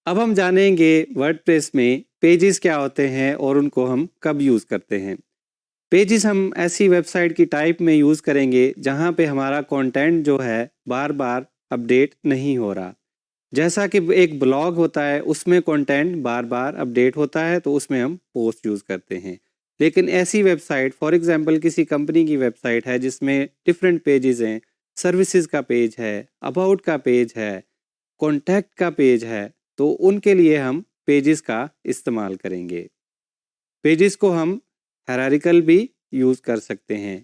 अब हम जानेंगे वर्डप्रेस में पेजेस क्या होते हैं और उनको हम कब यूज़ करते हैं। पेजेस हम ऐसी वेबसाइट की टाइप में यूज़ करेंगे जहाँ पे हमारा कंटेंट जो है बार बार अपडेट नहीं हो रहा। जैसा कि एक ब्लॉग होता है उसमें कंटेंट बार बार अपडेट होता है तो उसमें हम पोस्ट यूज़ करते हैं। लेकिन ऐसी वेबसाइट फॉर एग्जांपल किसी कंपनी की वेबसाइट है जिसमें डिफरेंट पेजेस हैं, सर्विसेज का पेज है, अबाउट का पेज है, कॉन्टैक्ट का पेज है, तो उनके लिए हम पेजेस का इस्तेमाल करेंगे। पेजेस को हम हायरार्किकल भी यूज़ कर सकते हैं।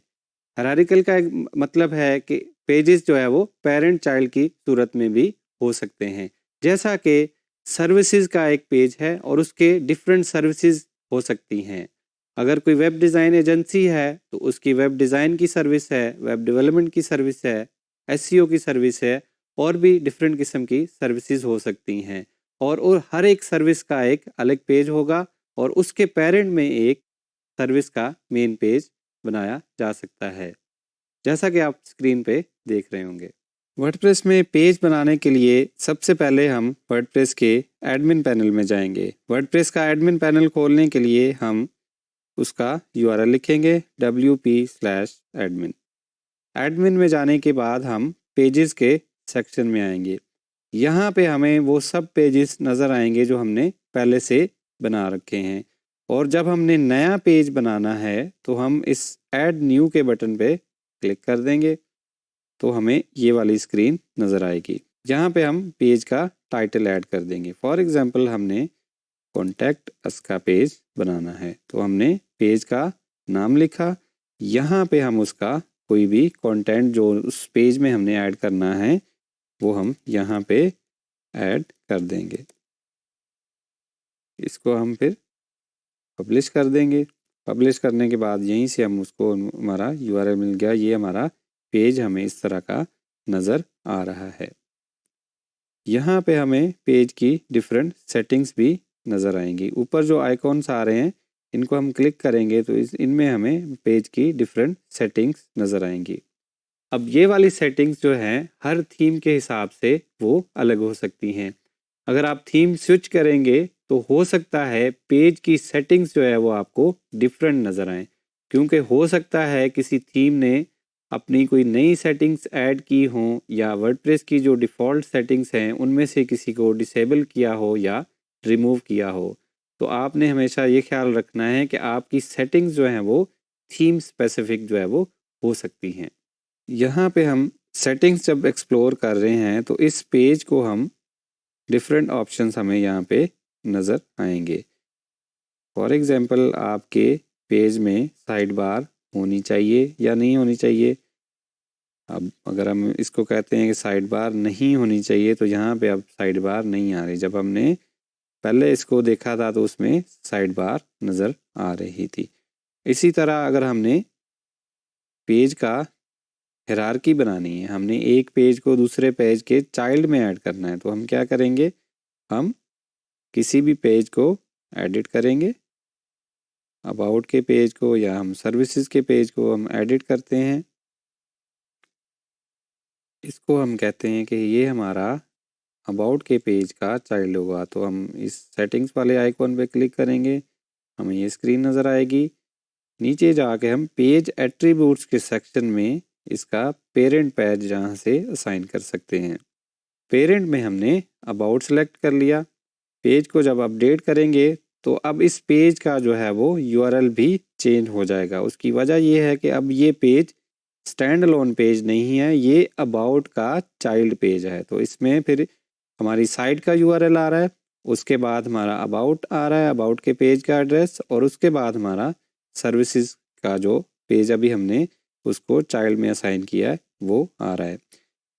हायरार्किकल का एक मतलब है कि पेजेस जो है वो पेरेंट चाइल्ड की सूरत में भी हो सकते हैं। जैसा कि सर्विसेज का एक पेज है और उसके डिफरेंट सर्विसेज हो सकती हैं। अगर कोई वेब डिज़ाइन एजेंसी है तो उसकी वेब डिज़ाइन की सर्विस है, वेब डेवलपमेंट की सर्विस है, एसईओ की सर्विस है और भी डिफरेंट किस्म की सर्विसेज हो सकती हैं। और हर एक सर्विस का एक अलग पेज होगा और उसके पेरेंट में एक सर्विस का मेन पेज बनाया जा सकता है, जैसा कि आप स्क्रीन पे देख रहे होंगे। वर्डप्रेस में पेज बनाने के लिए सबसे पहले हम वर्डप्रेस के एडमिन पैनल में जाएंगे। वर्डप्रेस का एडमिन पैनल खोलने के लिए हम उसका URL लिखेंगे wp/admin। एडमिन में जाने के बाद हम पेजेस के सेक्शन में आएंगे। यहाँ पे हमें वो सब पेजेस नज़र आएंगे जो हमने पहले से बना रखे हैं। और जब हमने नया पेज बनाना है तो हम इस ऐड न्यू के बटन पे क्लिक कर देंगे तो हमें ये वाली स्क्रीन नज़र आएगी। यहाँ पे हम पेज का टाइटल ऐड कर देंगे। फॉर एग्जांपल हमने कॉन्टैक्ट अस का पेज बनाना है तो हमने पेज का नाम लिखा। यहाँ पे हम उसका कोई भी कंटेंट जो उस पेज में हमने ऐड करना है वो हम यहाँ पे ऐड कर देंगे। इसको हम फिर पब्लिश कर देंगे। पब्लिश करने के बाद यहीं से हम उसको हमारा URL मिल गया। ये हमारा पेज हमें इस तरह का नज़र आ रहा है। यहाँ पे हमें पेज की डिफरेंट सेटिंग्स भी नज़र आएंगी। ऊपर जो आइकॉन्स आ रहे हैं इनको हम क्लिक करेंगे तो इनमें हमें पेज की डिफरेंट सेटिंग्स नज़र आएंगी। अब ये वाली सेटिंग्स जो हैं हर थीम के हिसाब से वो अलग हो सकती हैं। अगर आप थीम स्विच करेंगे तो हो सकता है पेज की सेटिंग्स जो है वो आपको डिफरेंट नज़र आए, क्योंकि हो सकता है किसी थीम ने अपनी कोई नई सेटिंग्स ऐड की हों या वर्डप्रेस की जो डिफ़ॉल्ट सेटिंग्स हैं उनमें से किसी को डिसेबल किया हो या रिमूव किया हो। तो आपने हमेशा ये ख्याल रखना है कि आपकी सेटिंग्स जो हैं वो थीम स्पेसिफिक जो है वो हो सकती हैं। यहाँ पे हम सेटिंग्स जब एक्सप्लोर कर रहे हैं तो इस पेज को हम डिफरेंट ऑप्शंस हमें यहाँ पे नज़र आएंगे। फॉर एग्जांपल आपके पेज में साइड बार होनी चाहिए या नहीं होनी चाहिए। अब अगर हम इसको कहते हैं कि साइड बार नहीं होनी चाहिए तो यहाँ पे अब साइड बार नहीं आ रही। जब हमने पहले इसको देखा था तो उसमें साइड बार नज़र आ रही थी। इसी तरह अगर हमने पेज का हायरार्की बनानी है, हमने एक पेज को दूसरे पेज के चाइल्ड में ऐड करना है, तो हम क्या करेंगे, हम किसी भी पेज को एडिट करेंगे। अबाउट के पेज को या हम सर्विसेज के पेज को हम एडिट करते हैं। इसको हम कहते हैं कि ये हमारा अबाउट के पेज का चाइल्ड होगा। तो हम इस सेटिंग्स वाले आइकॉन पे क्लिक करेंगे, हमें ये स्क्रीन नज़र आएगी। नीचे जाके हम पेज एट्रीब्यूट्स के सेक्शन में इसका पेरेंट पेज जहाँ से असाइन कर सकते हैं। पेरेंट में हमने अबाउट सेलेक्ट कर लिया। पेज को जब अपडेट करेंगे तो अब इस पेज का जो है वो URL भी चेंज हो जाएगा। उसकी वजह ये है कि अब ये पेज स्टैंड अलोन पेज नहीं है, ये अबाउट का चाइल्ड पेज है। तो इसमें फिर हमारी साइट का URL आ रहा है, उसके बाद हमारा अबाउट आ रहा है, अबाउट के पेज का एड्रेस, और उसके बाद हमारा सर्विसेज का जो पेज अभी हमने उसको चाइल्ड में असाइन किया है वो आ रहा है।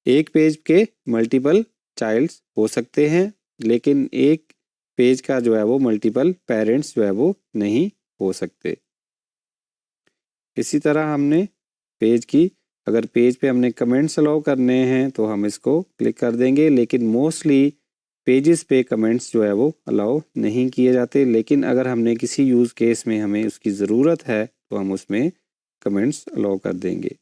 एक पेज के मल्टीपल चाइल्ड्स हो सकते हैं, लेकिन एक पेज का जो है वो मल्टीपल पेरेंट्स जो है वो नहीं हो सकते। इसी तरह हमने पेज की, अगर पेज पे हमने कमेंट्स अलाउ करने हैं तो हम इसको क्लिक कर देंगे, लेकिन मोस्टली पेजेस पे कमेंट्स जो है वो अलाउ नहीं किए जाते। लेकिन अगर हमने किसी यूज़ केस में हमें उसकी ज़रूरत है तो हम उसमें कमेंट्स अलाउ कर देंगे।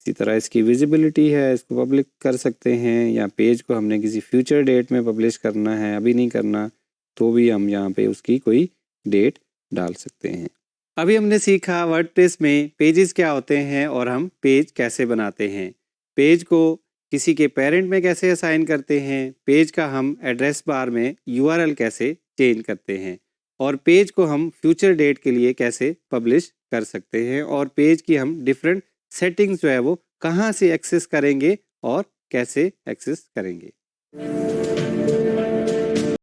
इसी तरह इसकी विजिबिलिटी है, इसको पब्लिक कर सकते हैं, या पेज को हमने किसी फ्यूचर डेट में पब्लिश करना है, अभी नहीं करना, तो भी हम यहाँ पे उसकी कोई डेट डाल सकते हैं। अभी हमने सीखा वर्डप्रेस में पेजेस क्या होते हैं और हम पेज कैसे बनाते हैं। पेज को किसी के पेरेंट में कैसे असाइन करते हैं, पेज का हम एड्रेस बार में URL कैसे चेंज करते हैं, और पेज को हम फ्यूचर डेट के लिए कैसे पब्लिश कर सकते हैं, और पेज की हम डिफरेंट सेटिंग्स जो है वो कहाँ से एक्सेस करेंगे और कैसे एक्सेस करेंगे।